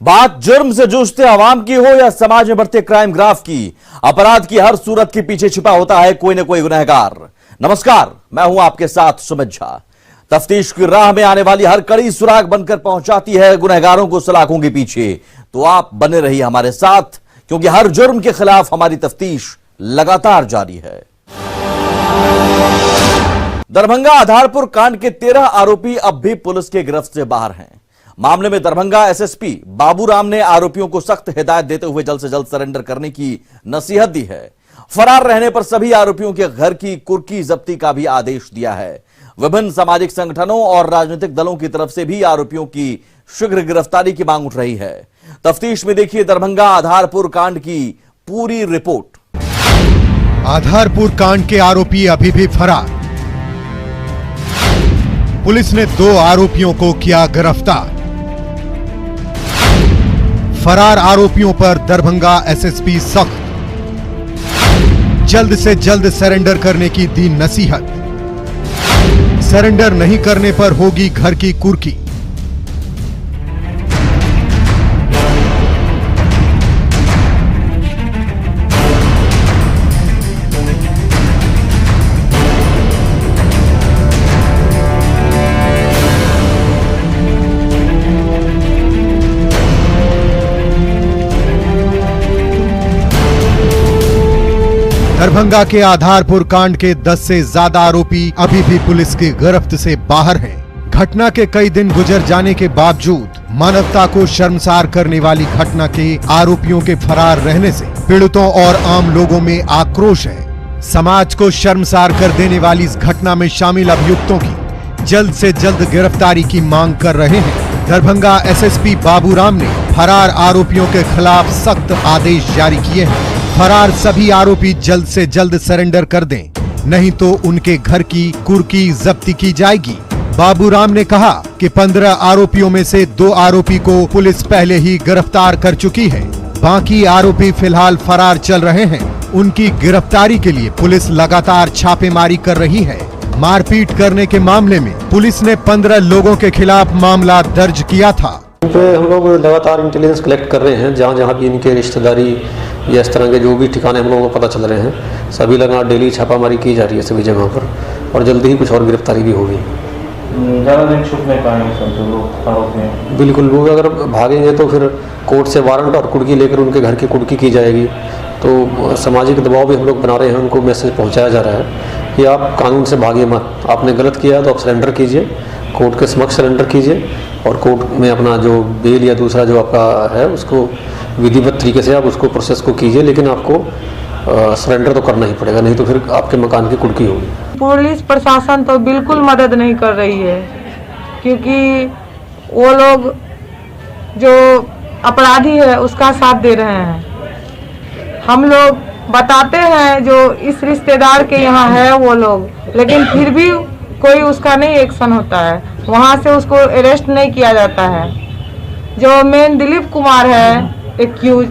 बात जुर्म से जूझते आवाम की हो या समाज में बढ़ते क्राइम ग्राफ की, अपराध की हर सूरत के पीछे छिपा होता है कोई न कोई गुनहगार। नमस्कार, मैं हूं आपके साथ सुमित झा। तफ्तीश की राह में आने वाली हर कड़ी सुराग बनकर पहुंचाती है गुनहगारों को सलाखों के पीछे। तो आप बने रहिए हमारे साथ, क्योंकि हर जुर्म के खिलाफ हमारी तफ्तीश लगातार जारी है। दरभंगा आधारपुर कांड के 13 आरोपी अब भी पुलिस के गिरफ्त से बाहर हैं। मामले में दरभंगा एसएसपी बाबूराम ने आरोपियों को सख्त हिदायत देते हुए जल्द से जल्द सरेंडर करने की नसीहत दी है। फरार रहने पर सभी आरोपियों के घर की कुर्की जब्ती का भी आदेश दिया है। विभिन्न सामाजिक संगठनों और राजनीतिक दलों की तरफ से भी आरोपियों की शीघ्र गिरफ्तारी की मांग उठ रही है। तफ्तीश में देखिए दरभंगा आधारपुर कांड की पूरी रिपोर्ट। आधारपुर कांड के आरोपी अभी भी फरार। पुलिस ने 2 आरोपियों को किया गिरफ्तार। फरार आरोपियों पर दरभंगा एसएसपी सख्त, जल्द से जल्द सरेंडर करने की दी नसीहत। सरेंडर नहीं करने पर होगी घर की कुर्की। दरभंगा के आधारपुर कांड के 10 से ज्यादा आरोपी अभी भी पुलिस की गिरफ्त से बाहर हैं। घटना के कई दिन गुजर जाने के बावजूद मानवता को शर्मसार करने वाली घटना के आरोपियों के फरार रहने से पीड़ितों और आम लोगों में आक्रोश है। समाज को शर्मसार कर देने वाली इस घटना में शामिल अभियुक्तों की जल्द से जल्द गिरफ्तारी की मांग कर रहे हैं। दरभंगा एसएसपी बाबूराम ने फरार आरोपियों के खिलाफ सख्त आदेश जारी किए हैं। फरार सभी आरोपी जल्द से जल्द सरेंडर कर दें, नहीं तो उनके घर की कुर्की जब्ती की जाएगी। बाबूराम ने कहा कि 15 आरोपियों में से 2 आरोपी को पुलिस पहले ही गिरफ्तार कर चुकी है। बाकी आरोपी फिलहाल फरार चल रहे हैं। उनकी गिरफ्तारी के लिए पुलिस लगातार छापेमारी कर रही है। मारपीट करने के मामले में पुलिस ने 15 लोगों के खिलाफ मामला दर्ज किया था। हम लोग लगातार इंटेलिजेंस कलेक्ट कर रहे हैं। जहाँ जहाँ भी इनके रिश्तेदारी या इस तरह के जो भी ठिकाने हम लोगों को पता चल रहे हैं, सभी लगातार डेली छापामारी की जा रही है सभी जगहों पर, और जल्दी ही कुछ और गिरफ्तारी भी होगी। ज़्यादा दिन छुपने पाएंगे बिल्कुल, वो अगर भागेंगे तो फिर कोर्ट से वारंट और कुर्की लेकर उनके घर की कुर्की की जाएगी। तो सामाजिक दबाव भी हम लोग बना रहे हैं, उनको मैसेज पहुँचाया जा रहा है कि आप कानून से भागिए मत। आपने गलत किया है तो आप सरेंडर कीजिए, कोर्ट के समक्ष सरेंडर कीजिए, और कोर्ट में अपना जो बेल या दूसरा जो आपका है उसको विधिवत तरीके से आप उसको प्रोसेस को कीजिए, लेकिन आपको सरेंडर तो करना ही पड़ेगा, नहीं तो फिर आपके मकान की कुर्की होगी। पुलिस प्रशासन तो बिल्कुल मदद नहीं कर रही है, क्योंकि वो लोग जो अपराधी है उसका साथ दे रहे हैं। हम लोग बताते हैं जो इस रिश्तेदार के यहाँ है वो लोग, लेकिन फिर भी कोई उसका नहीं एक्शन होता है, वहाँ से उसको अरेस्ट नहीं किया जाता है। जो मेन दिलीप कुमार है एक्यूज,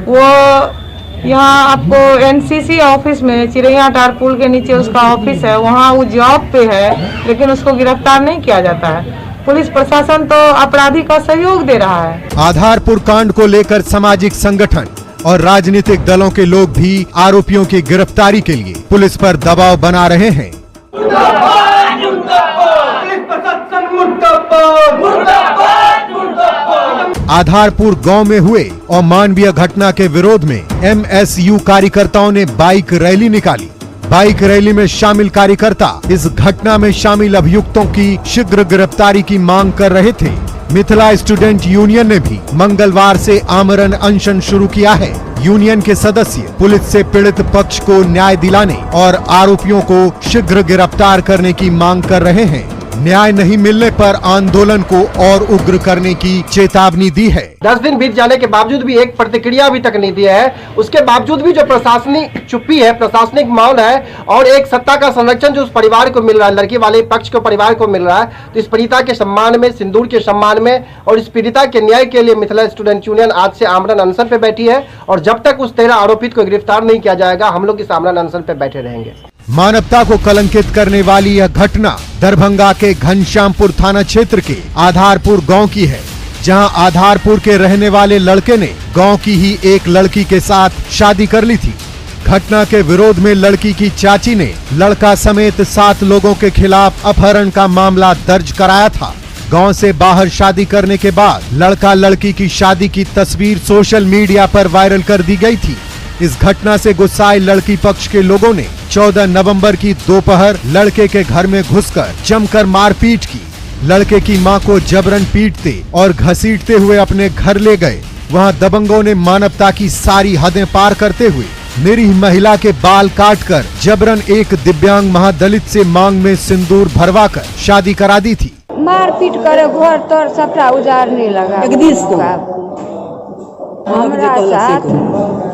वो यहाँ आपको एनसीसी ऑफिस में चिड़ैया टार पुल के नीचे उसका ऑफिस है, वहाँ वो जॉब पे है, लेकिन उसको गिरफ्तार नहीं किया जाता है। पुलिस प्रशासन तो अपराधी का सहयोग दे रहा है। आधारपुर कांड को लेकर सामाजिक संगठन और राजनीतिक दलों के लोग भी आरोपियों की गिरफ्तारी के लिए पुलिस पर दबाव बना रहे हैं। आधारपुर गांव में हुए अमानवीय घटना के विरोध में एमएसयू कार्यकर्ताओं ने बाइक रैली निकाली। बाइक रैली में शामिल कार्यकर्ता इस घटना में शामिल अभियुक्तों की शीघ्र गिरफ्तारी की मांग कर रहे थे। मिथिला स्टूडेंट यूनियन ने भी मंगलवार से आमरण अनशन शुरू किया है। यूनियन के सदस्य पुलिस से पीड़ित पक्ष को न्याय दिलाने और आरोपियों को शीघ्र गिरफ्तार करने की मांग कर रहे हैं। न्याय नहीं मिलने पर आंदोलन को और उग्र करने की चेतावनी दी है। 10 दिन बीत जाने के बावजूद भी एक प्रतिक्रिया अभी तक नहीं दिया है। उसके बावजूद भी जो प्रशासनिक चुप्पी है, प्रशासनिक माहौल है, और एक सत्ता का संरक्षण जो उस परिवार को मिल रहा है, लड़की वाले पक्ष को परिवार को मिल रहा है, तो इस पीड़िता के सम्मान में, सिंदूर के सम्मान में और इस पीड़िता के न्याय के लिए मिथिला स्टूडेंट यूनियन आज से आमरण अनशन पे बैठी है। और जब तक उस 13 आरोपित को गिरफ्तार नहीं किया जाएगा, हम लोग इस आमरण अनशन पे बैठे रहेंगे। मानवता को कलंकित करने वाली यह घटना दरभंगा के घनश्यामपुर थाना क्षेत्र के आधारपुर गांव की है, जहां आधारपुर के रहने वाले लड़के ने गांव की ही एक लड़की के साथ शादी कर ली थी। घटना के विरोध में लड़की की चाची ने लड़का समेत 7 लोगों के खिलाफ अपहरण का मामला दर्ज कराया था। गांव से बाहर शादी करने के बाद लड़का लड़की की शादी की तस्वीर सोशल मीडिया पर वायरल कर दी गई थी। इस घटना से गुस्साए लड़की पक्ष के लोगों ने 14 नवंबर की दोपहर लड़के के घर में घुसकर जमकर मारपीट की। लड़के की मां को जबरन पीटते और घसीटते हुए अपने घर ले गए। वहां दबंगों ने मानवता की सारी हदें पार करते हुए निरीह महिला के बाल काटकर जबरन एक दिव्यांग महादलित से मांग में सिंदूर भरवाकर शादी करा दी थी। मारपीट करे घर तर सबटा उजाड़ने लगा।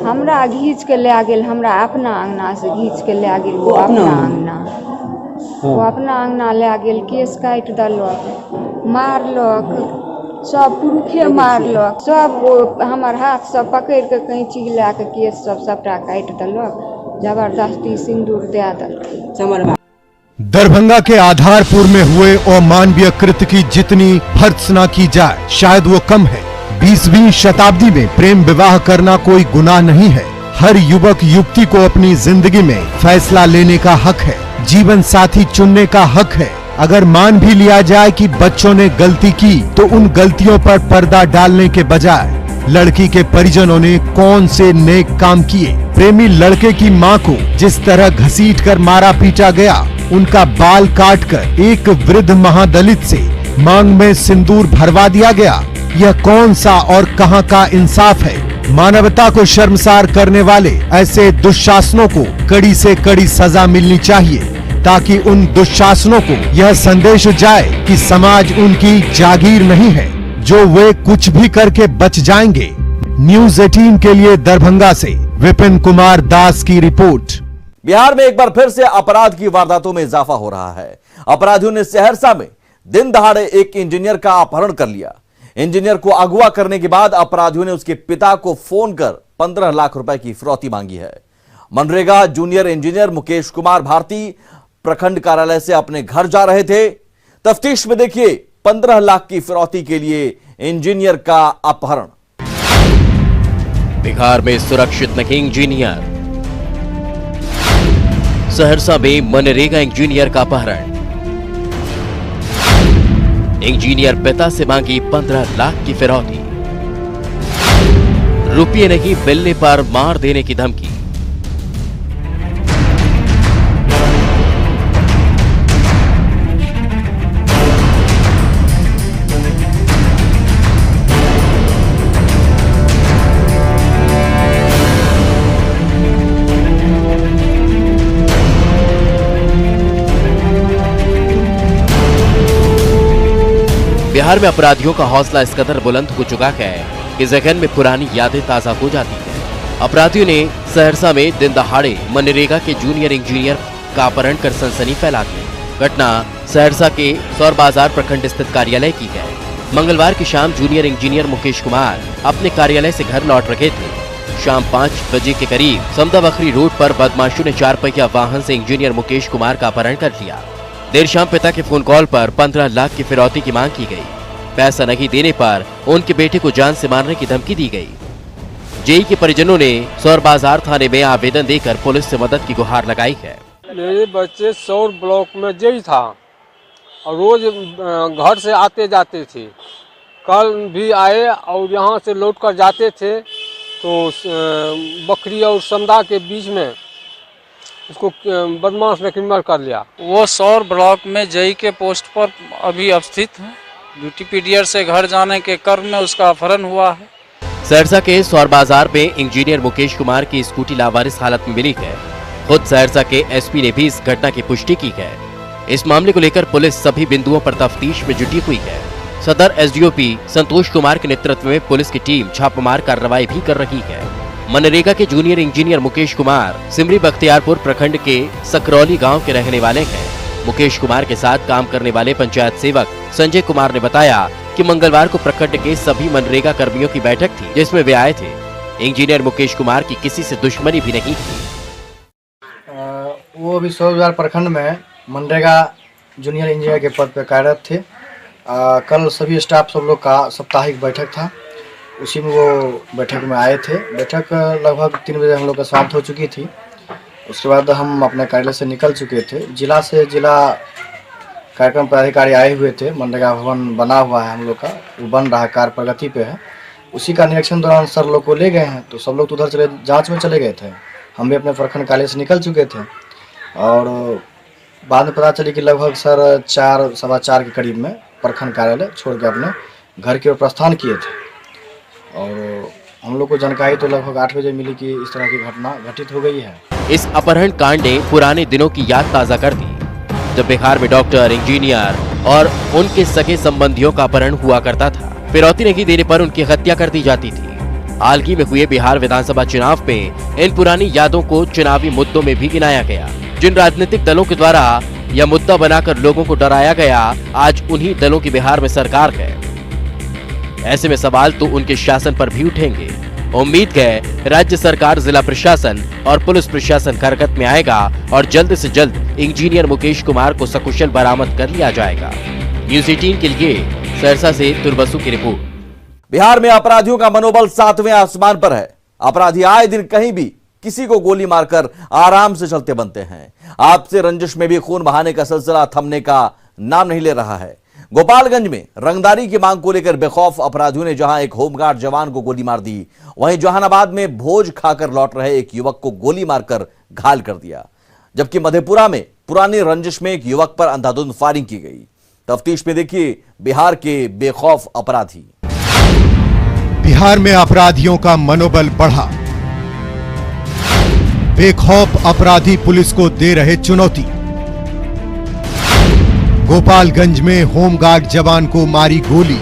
हमरा घींच के ले गेल, हमरा अपना अंगना से घींच के ले गेल। वो अपना अंगना ले गेल, केस काट दलक, मारलक, सब पुरुखे मारलक, सब हमर हाथ सब पकड़ के कैंची ला के केस सबटा काट दलक, जबरदस्ती सिंदूर दे दलक। दरभंगा के आधारपुर में हुए अमानवीय कृत्य की जितनी भर्त्सना की जाए शायद वो कम है। 20वीं शताब्दी में प्रेम विवाह करना कोई गुनाह नहीं है। हर युवक युवती को अपनी जिंदगी में फैसला लेने का हक है, जीवन साथी चुनने का हक है। अगर मान भी लिया जाए कि बच्चों ने गलती की तो उन गलतियों पर पर्दा डालने के बजाय लड़की के परिजनों ने कौन से नेक काम किए। प्रेमी लड़के की मां को जिस तरह घसीटकर मारा पीटा गया, उनका बाल काटकर एक वृद्ध महादलित से मांग में सिंदूर भरवा दिया गया, यह कौन सा और कहां का इंसाफ है। मानवता को शर्मसार करने वाले ऐसे दुशासनों को कड़ी से कड़ी सजा मिलनी चाहिए, ताकि उन दुशासनों को यह संदेश जाए कि समाज उनकी जागीर नहीं है, जो वे कुछ भी करके बच जाएंगे। न्यूज़ 18 के लिए दरभंगा से विपिन कुमार दास की रिपोर्ट। बिहार में एक बार फिर से अपराध की वारदातों में इजाफा हो रहा है। अपराधियों ने सहरसा में दिन दहाड़े एक इंजीनियर का अपहरण कर लिया। इंजीनियर को अगवा करने के बाद अपराधियों ने उसके पिता को फोन कर 15 लाख रुपए की फिरौती मांगी है। मनरेगा जूनियर इंजीनियर मुकेश कुमार भारती प्रखंड कार्यालय से अपने घर जा रहे थे। तफ्तीश में देखिए 15 लाख की फिरौती के लिए इंजीनियर का अपहरण। बिहार में सुरक्षित नहीं इंजीनियर, सहरसा में मनरेगा इंजीनियर का अपहरण। इंजीनियर पिता से मांगी 15 लाख की फिरौती, रुपये नहीं मिलने पर मार देने की धमकी। बिहार में अपराधियों का हौसला इस कदर बुलंद हो चुका है कि जहन में पुरानी यादें ताजा हो जाती हैं। अपराधियों ने सहरसा में दिन दहाड़े मनरेगा के जूनियर इंजीनियर का अपहरण कर सनसनी फैला दी। घटना सहरसा के सौर बाजार प्रखंड स्थित कार्यालय की है। मंगलवार की शाम जूनियर इंजीनियर मुकेश कुमार अपने कार्यालय से घर लौट रहे थे। शाम 5 बजे के करीब समदा बखरी रोड पर बदमाशों ने 4 पहिया वाहन से इंजीनियर मुकेश कुमार का अपहरण कर लिया। देर शाम पिता के फोन कॉल पर 15 लाख की फिरौती की मांग की गई। पैसा नहीं देने पर उनके बेटे को जान से मारने की धमकी दी गई। जेई के परिजनों ने सौर बाजार थाने में आवेदन देकर पुलिस से मदद की गुहार लगाई है। मेरे बच्चे सौर ब्लॉक में जेई था और रोज घर से आते जाते थे। कल भी आए और यहाँ से लौट कर जाते थे तो बकरी और समदा के बीच में उसको बदमाश ने क्रिमिनल कर लिया। वो सौर ब्लॉक में जेई के पोस्ट पर अभी स्थित है। ड्यूटी पीरियड से घर जाने के क्रम में उसका अपहरण हुआ है। सहरसा के सौर बाजार में इंजीनियर मुकेश कुमार की स्कूटी लावारिस हालत में मिली है। खुद सहरसा के एसपी ने भी इस घटना की पुष्टि की है। इस मामले को लेकर पुलिस सभी बिंदुओं पर तफ्तीश में जुटी हुई है। सदर एसडीओपी संतोष कुमार के नेतृत्व में पुलिस की टीम छापामार कार्रवाई भी कर रही है। मनरेगा के जूनियर इंजीनियर मुकेश कुमार सिमरी बख्तियारपुर प्रखंड के सकरौली गांव के रहने वाले हैं। मुकेश कुमार के साथ काम करने वाले पंचायत सेवक संजय कुमार ने बताया कि मंगलवार को प्रखंड के सभी मनरेगा कर्मियों की बैठक थी, जिसमें वे आए थे। इंजीनियर मुकेश कुमार की किसी से दुश्मनी भी नहीं थी। वो अभी 100,000 प्रखंड में मनरेगा जूनियर इंजीनियर के पद पर कार्यरत थे कल सभी स्टाफ सब लोग का साप्ताहिक बैठक था, उसी में वो बैठक में आए थे। बैठक लगभग 3 बजे हम लोग का समाप्त हो चुकी थी। उसके बाद हम अपने कार्यालय से निकल चुके थे। जिला से जिला कार्यक्रम पदाधिकारी आए हुए थे। मनरेगा भवन बना हुआ है हम लोग का, वो बन रहा है, कार्य प्रगति पे है। उसी का निरीक्षण दौरान सर लोग को ले गए हैं, तो सब लोग तो उधर जाँच में चले गए थे। हम भी अपने प्रखंड कार्यालय से निकल चुके थे और बाद में पता चली कि लगभग सर 4 सवा 4 के करीब में प्रखंड कार्यालय छोड़ के अपने घर की ओर प्रस्थान किए थे। और हम लोग को जानकारी तो लगभग 8 बजे मिली कि इस तरह की घटना घटित हो गई है। इस अपहरण कांड ने पुराने दिनों की याद ताजा कर दी, जब बिहार में डॉक्टर, इंजीनियर और उनके सगे संबंधियों का अपहरण हुआ करता था। फिरौती नहीं देने पर उनकी हत्या कर दी जाती थी। हाल ही में हुए बिहार विधानसभा चुनाव में इन पुरानी यादों को चुनावी मुद्दों में भी गिनाया गया। जिन राजनीतिक दलों के द्वारा यह मुद्दा बनाकर लोगों को डराया गया, आज उन्हीं दलों की बिहार में सरकार है। ऐसे में सवाल तो उनके शासन पर भी उठेंगे। उम्मीद है राज्य सरकार, जिला प्रशासन और पुलिस प्रशासन हरकत में आएगा और जल्द से जल्द इंजीनियर मुकेश कुमार को सकुशल बरामद कर लिया जाएगा। न्यूज़ 18 के लिए सहरसा से तुरबसु की रिपोर्ट। बिहार में अपराधियों का मनोबल 7वें आसमान पर है। अपराधी आए दिन कहीं भी किसी को गोली मारकर आराम से चलते बनते हैं। आपसे रंजिश में भी खून बहाने का सिलसिला थमने का नाम नहीं ले रहा है। गोपालगंज में रंगदारी की मांग को लेकर बेखौफ अपराधियों ने जहां एक होमगार्ड जवान को गोली मार दी, वहीं जहानाबाद में भोज खाकर लौट रहे एक युवक को गोली मारकर घायल कर दिया। जबकि मधेपुरा में पुरानी रंजिश में एक युवक पर अंधाधुंध फायरिंग की गई। तफ्तीश में देखिए बिहार के बेखौफ अपराधी। बिहार में अपराधियों का मनोबल बढ़ा। बेखौफ अपराधी पुलिस को दे रहे चुनौती। गोपालगंज में होमगार्ड जवान को मारी गोली।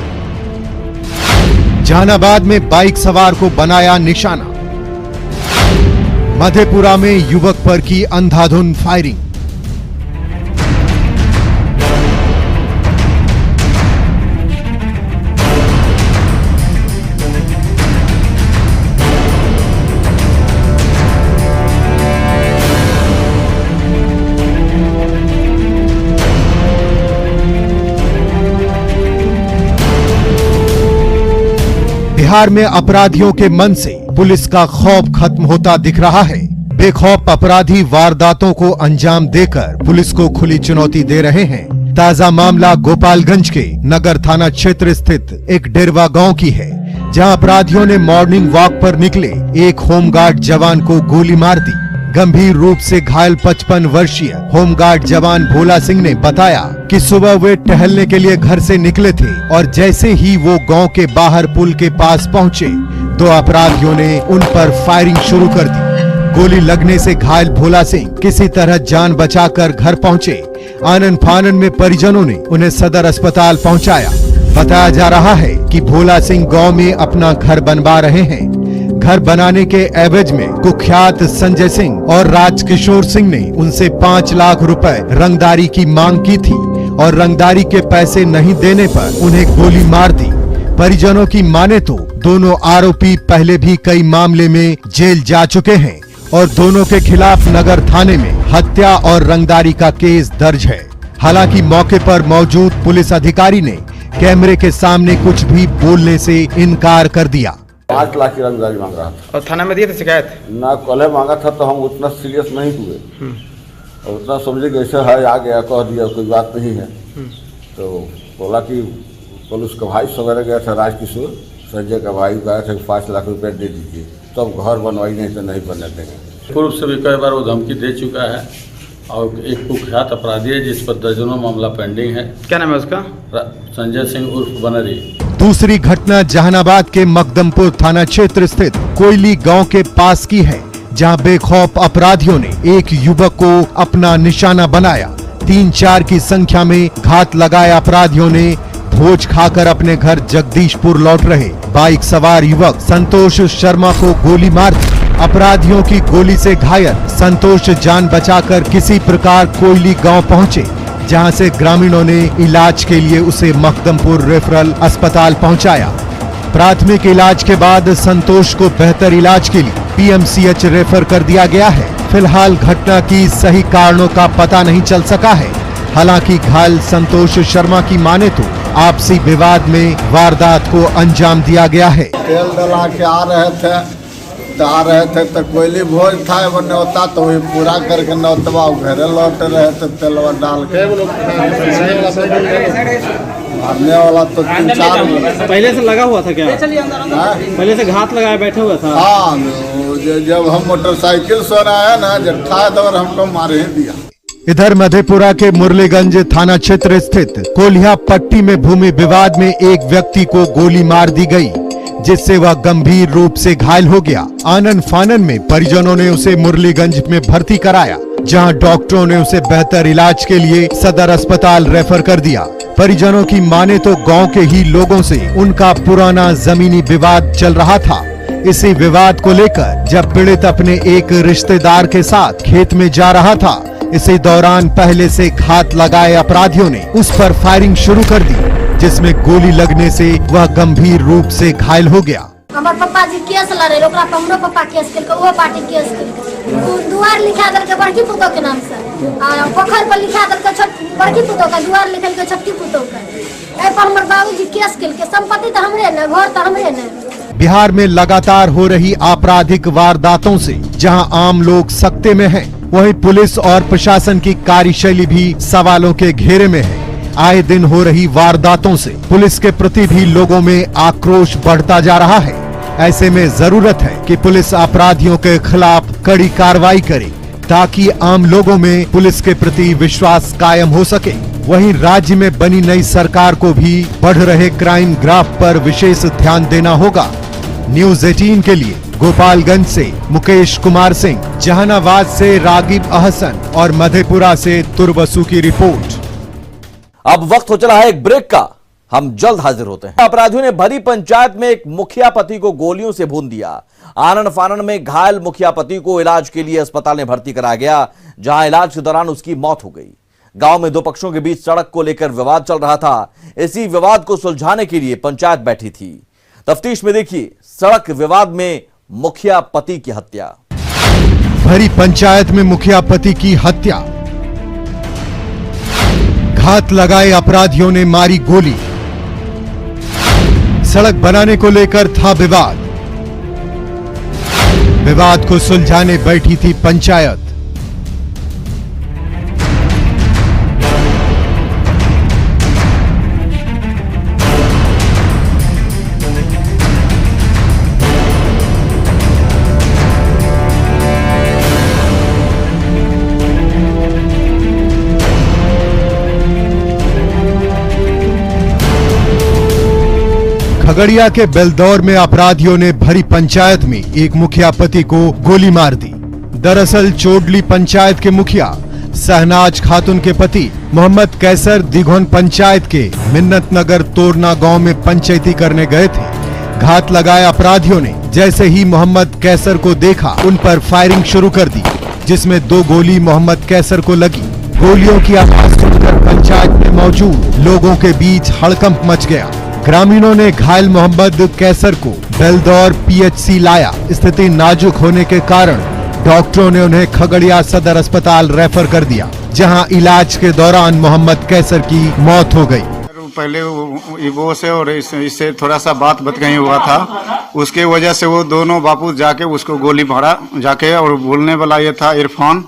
जहानाबाद में बाइक सवार को बनाया निशाना। मधेपुरा में युवक पर की अंधाधुंध फायरिंग। बिहार में अपराधियों के मन से पुलिस का खौफ खत्म होता दिख रहा है। बेखौफ अपराधी वारदातों को अंजाम देकर पुलिस को खुली चुनौती दे रहे हैं। ताजा मामला गोपालगंज के नगर थाना क्षेत्र स्थित एक डेरवा गांव की है, जहां अपराधियों ने मॉर्निंग वॉक पर निकले एक होमगार्ड जवान को गोली मार दी। गंभीर रूप से घायल 55 वर्षीय होमगार्ड जवान भोला सिंह ने बताया कि सुबह वे टहलने के लिए घर से निकले थे और जैसे ही वो गांव के बाहर पुल के पास पहुंचे, 2 अपराधियों ने उन पर फायरिंग शुरू कर दी। गोली लगने से घायल भोला सिंह किसी तरह जान बचाकर घर पहुंचे। आनन फानन में परिजनों ने उन्हें सदर अस्पताल पहुंचाया। बताया जा रहा है कि भोला सिंह गांव में अपना घर बनवा रहे हैं। घर बनाने के एवज में कुख्यात संजय सिंह और राजकिशोर सिंह ने उनसे 5 लाख रुपए रंगदारी की मांग की थी और रंगदारी के पैसे नहीं देने पर उन्हें गोली मार दी। परिजनों की माने तो दोनों आरोपी पहले भी कई मामले में जेल जा चुके हैं और दोनों के खिलाफ नगर थाने में हत्या और रंगदारी का केस दर्ज है। हालांकि मौके पर मौजूद पुलिस अधिकारी ने कैमरे के सामने कुछ भी बोलने से इनकार कर दिया। 5 लाख की रंगदारी मांग रहा था। और थाना में दिए थे शिकायत? ना, कल मांगा था तो हम उतना सीरियस नहीं हुए और उतना समझे कि ऐसे है, आ गया कह दिया, कोई बात नहीं है। तो बोला कि कल उसका भाई सवेरे गया था, राजकिशोर संजय का भाई गया था, 5 लाख रुपए दे दीजिए तब घर बनवाई, नहीं तो नहीं बनने देंगे। पूर्व से भी कई बार वो धमकी दे चुका है और एक कुख्यात अपराधी है जिस पर दर्जनों मामला पेंडिंग है। क्या नाम है उसका? संजय सिंह उर्फ बनरी। दूसरी घटना जहानाबाद के मकदमपुर थाना क्षेत्र स्थित कोयली गांव के पास की है, जहां बेखौफ अपराधियों ने एक युवक को अपना निशाना बनाया। 3-4 की संख्या में घात लगाए अपराधियों ने भोज खाकर अपने घर जगदीशपुर लौट रहे बाइक सवार युवक संतोष शर्मा को गोली मार दी। अपराधियों की गोली से घायल संतोष जान बचाकर किसी प्रकार कोयली गांव पहुंचे, जहां से ग्रामीणों ने इलाज के लिए उसे मकदमपुर रेफरल अस्पताल पहुंचाया। प्राथमिक इलाज के बाद संतोष को बेहतर इलाज के लिए पीएमसीएच रेफर कर दिया गया है। फिलहाल घटना की सही कारणों का पता नहीं चल सका है। हालांकि घायल संतोष शर्मा की माने तो आपसी विवाद में वारदात को अंजाम दिया गया है। तेल डला के आ रहे थे तो कोयली भोज था वो न्योता, तो वही पूरा करके नौतवा घरे लौट रहे थे तेलवा डाल के। मारने वाला तो 3-4 पहले से लगा हुआ था क्या? पहले से घात लगाए बैठे हुआ था? हाँ, जब हम मोटरसाइकिल सो रहा है ना, जब था तो हमको मार ही दिया। इधर मधेपुरा के मुरलीगंज थाना क्षेत्र स्थित कोलिया पट्टी में भूमि विवाद में एक व्यक्ति को गोली मार दी गई, जिससे वह गंभीर रूप से घायल हो गया। आनन फानन में परिजनों ने उसे मुरलीगंज में भर्ती कराया, जहां डॉक्टरों ने उसे बेहतर इलाज के लिए सदर अस्पताल रेफर कर दिया। परिजनों की माने तो गांव के ही लोगों से उनका पुराना जमीनी विवाद चल रहा था। इसी विवाद को लेकर जब पीड़ित अपने एक रिश्तेदार के साथ खेत में जा रहा था, इसी दौरान पहले से घात लगाए अपराधियों ने उस पर फायरिंग शुरू कर दी, जिसमें गोली लगने से वह गंभीर रूप से घायल हो गया। हमारे पापा जी केस लड़े, ओकरा पर हमरो पापा केस केलके, वो पार्टी केस केलके। दुआर लिखा देलके बड़की पुतौ के नाम से, आ पोखर पर लिखा देलके बड़की पुतौ का, दुआर लिखल के छोटकी पुतौ का। ए पर हमर बाबूजी केस केलके, संपत्ति तो हमरे ने, घर तो हमरे ने। बिहार में लगातार हो रही आपराधिक वारदातों से जहां आम लोग सकते में हैं, वहीं पुलिस और प्रशासन की कार्यशैली भी सवालों के घेरे में है। आए दिन हो रही वारदातों से पुलिस के प्रति भी लोगों में आक्रोश बढ़ता जा रहा है। ऐसे में जरूरत है कि पुलिस अपराधियों के खिलाफ कड़ी कार्रवाई करे, ताकि आम लोगों में पुलिस के प्रति विश्वास कायम हो सके। वहीं राज्य में बनी नई सरकार को भी बढ़ रहे क्राइम ग्राफ पर विशेष ध्यान देना होगा। न्यूज़ 18 के लिए गोपालगंज से मुकेश कुमार सिंह, जहानाबाद से रागिब अहसन और मधेपुरा से तुरबसु की रिपोर्ट। अब वक्त हो चला है एक ब्रेक का, हम जल्द हाजिर होते हैं। अपराधियों ने भरी पंचायत में एक मुखिया पति को गोलियों से भून दिया। आनन फानन में घायल मुखिया पति को इलाज के लिए अस्पताल में भर्ती कराया गया, जहां इलाज के दौरान उसकी मौत हो गई। गांव में दो पक्षों के बीच सड़क को लेकर विवाद चल रहा था। इसी विवाद को सुलझाने के लिए पंचायत बैठी थी। तफ्तीश में देखिए सड़क विवाद में मुखिया पति की हत्या। भरी पंचायत में मुखिया पति की हत्या, घात लगाए अपराधियों ने मारी गोली। सड़क बनाने को लेकर था विवाद, विवाद को सुलझाने बैठी थी पंचायत। खगड़िया के बेलदौर में अपराधियों ने भरी पंचायत में एक मुखिया पति को गोली मार दी। दरअसल चोडली पंचायत के मुखिया शहनाज खातून के पति मोहम्मद कैसर दिघोन पंचायत के मिन्नत नगर तोरना गांव में पंचायती करने गए थे। घात लगाए अपराधियों ने जैसे ही मोहम्मद कैसर को देखा, उन पर फायरिंग शुरू कर दी, जिसमें 2 गोली मोहम्मद कैसर को लगी। गोलियों की आवाज सुनकर पंचायत में मौजूद लोगों के बीच हड़कंप मच गया। ग्रामीणों ने घायल मोहम्मद कैसर को बेलदौर पीएचसी लाया। स्थिति नाजुक होने के कारण डॉक्टरों ने उन्हें खगड़िया सदर अस्पताल रेफर कर दिया, जहां इलाज के दौरान मोहम्मद कैसर की मौत हो गई। पहले वो से और इससे थोड़ा सा बात बतकही हुआ था, उसके वजह से वो दोनों बापू जाके उसको गोली मारा जाके, और बोलने वाला ये था इरफान,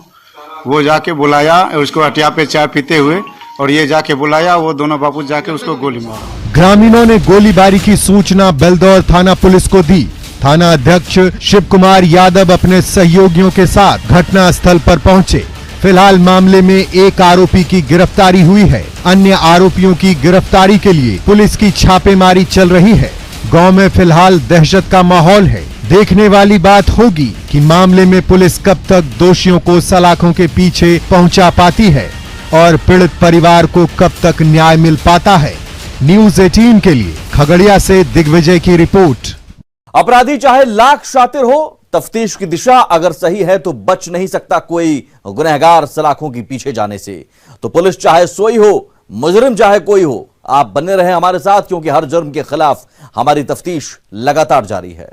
वो जाके बुलाया उसको हटिया पे चाय पीते हुए, और ये जाके बुलाया, वो दोनों बापू जाके उसको गोली मारा। ग्रामीणों ने गोलीबारी की सूचना बेलदौर थाना पुलिस को दी। थाना अध्यक्ष शिव कुमार यादव अपने सहयोगियों के साथ घटना स्थल पर पहुंचे। फिलहाल मामले में एक आरोपी की गिरफ्तारी हुई है। अन्य आरोपियों की गिरफ्तारी के लिए पुलिस की छापेमारी चल रही है। गांव में फिलहाल दहशत का माहौल है। देखने वाली बात होगी कि मामले में पुलिस कब तक दोषियों को सलाखों के पीछे पहुंचा पाती है और पीड़ित परिवार को कब तक न्याय मिल पाता है। न्यूज़ 18 के लिए खगड़िया से दिग्विजय की रिपोर्ट। अपराधी चाहे लाख शातिर हो, तफ्तीश की दिशा अगर सही है तो बच नहीं सकता कोई गुनहगार सलाखों के पीछे जाने से। तो पुलिस चाहे सोई हो, मुजरिम चाहे कोई हो, आप बने रहे हमारे साथ, क्योंकि हर जुर्म के खिलाफ हमारी तफ्तीश लगातार जारी है।